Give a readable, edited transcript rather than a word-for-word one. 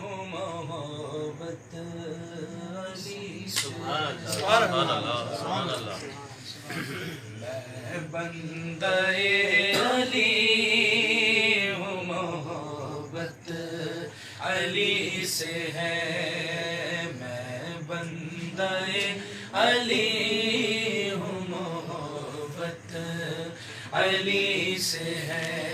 ہوں محبت علی سے، سبحان اللہ سبحان اللہ۔ میں بندہ علی ہوں، محبت علی سے ہے، میں بندہ علی ہوں، محبت علی سے ہے۔